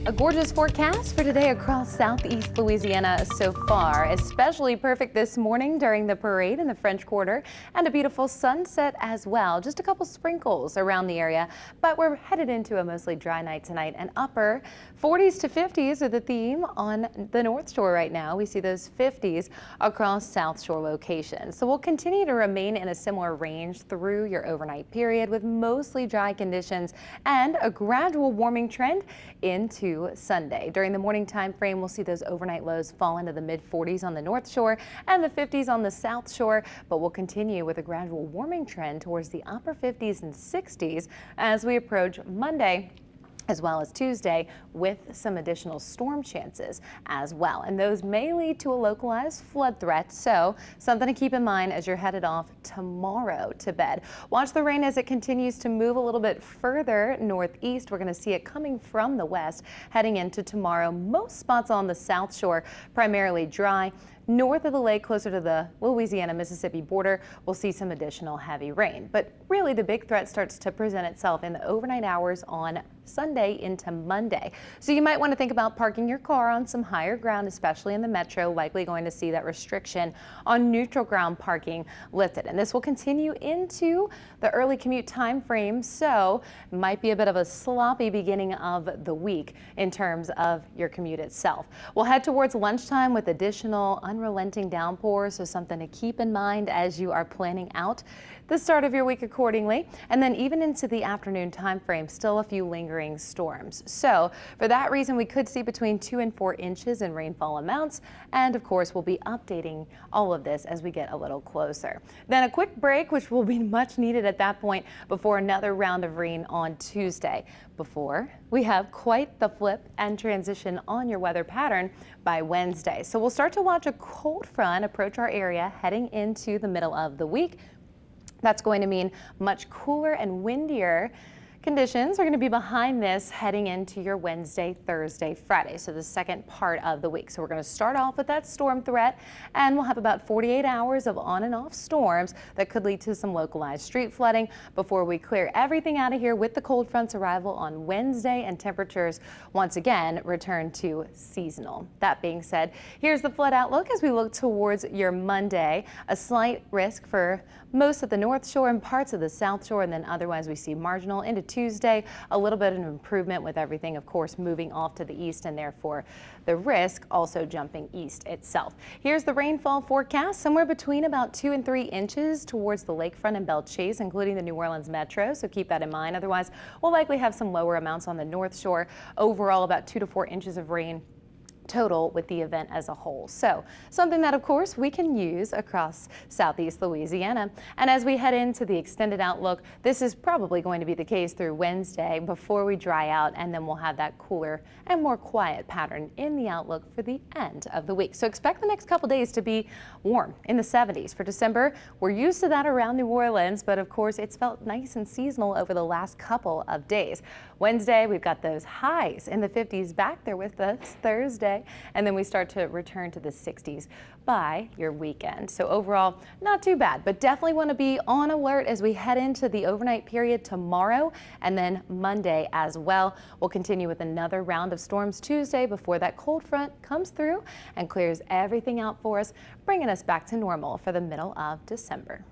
A gorgeous forecast for today across southeast Louisiana so far, especially perfect this morning during the parade in the French Quarter, and a beautiful sunset as well. Just a couple sprinkles around the area, but we're headed into a mostly dry night tonight, and upper 40s to 50s are the theme on the North Shore right now. We see those 50s across South Shore locations. So we'll continue to remain in a similar range through your overnight period with mostly dry conditions and a gradual warming trend into Sunday. During the morning time frame, we'll see those overnight lows fall into the mid 40s on the North Shore and the 50s on the South Shore, but we'll continue with a gradual warming trend towards the upper 50s and 60s as we approach Monday as well as Tuesday, with some additional storm chances as well. And those may lead to a localized flood threat. So something to keep in mind as you're headed off tomorrow to bed. Watch the rain as it continues to move a little bit further northeast. We're going to see it coming from the west heading into tomorrow. Most spots on the South Shore primarily dry. North of the lake, closer to the Louisiana-Mississippi border, we'll see some additional heavy rain. But really, the big threat starts to present itself in the overnight hours on Sunday into Monday. So you might want to think about parking your car on some higher ground, especially in the metro. Likely going to see that restriction on neutral ground parking lifted. And this will continue into the early commute time frame. So it might be a bit of a sloppy beginning of the week in terms of your commute itself. We'll head towards lunchtime with additional unrelenting downpours, so something to keep in mind as you are planning out the start of your week accordingly. And then even into the afternoon time frame, still a few lingering storms. So for that reason, we could see between 2 and 4 inches in rainfall amounts. And of course, we'll be updating all of this as we get a little closer. Then a quick break, which will be much needed at that point before another round of rain on Tuesday. Before we have quite the flip and transition on your weather pattern by Wednesday. So we'll start to watch a cold front approach our area heading into the middle of the week. That's going to mean much cooler and windier conditions are going to be behind this heading into your Wednesday, Thursday, Friday. So the second part of the week. So we're going to start off with that storm threat, and we'll have about 48 hours of on and off storms that could lead to some localized street flooding before we clear everything out of here with the cold front's arrival on Wednesday, and temperatures once again return to seasonal. That being said, here's the flood outlook as we look towards your Monday. A slight risk for most of the North Shore and parts of the South Shore, and then otherwise we see marginal into Tuesday, a little bit of an improvement with everything, of course, moving off to the east, and therefore the risk also jumping east itself. Here's the rainfall forecast, somewhere between about 2 and 3 inches towards the lakefront and Belle Chase, including the New Orleans metro. So keep that in mind. Otherwise, we'll likely have some lower amounts on the North Shore. Overall, about 2 to 4 inches of rain total with the event as a whole. So something that of course we can use across southeast Louisiana. And as we head into the extended outlook, this is probably going to be the case through Wednesday before we dry out, and then we'll have that cooler and more quiet pattern in the outlook for the end of the week. So expect the next couple days to be warm in the 70s. For December, we're used to that around New Orleans, but of course it's felt nice and seasonal over the last couple of days. Wednesday, we've got those highs in the 50s back there with us Thursday, and then we start to return to the 60s by your weekend. So overall, not too bad, but definitely want to be on alert as we head into the overnight period tomorrow and then Monday as well. We'll continue with another round of storms Tuesday before that cold front comes through and clears everything out for us, bringing us back to normal for the middle of December.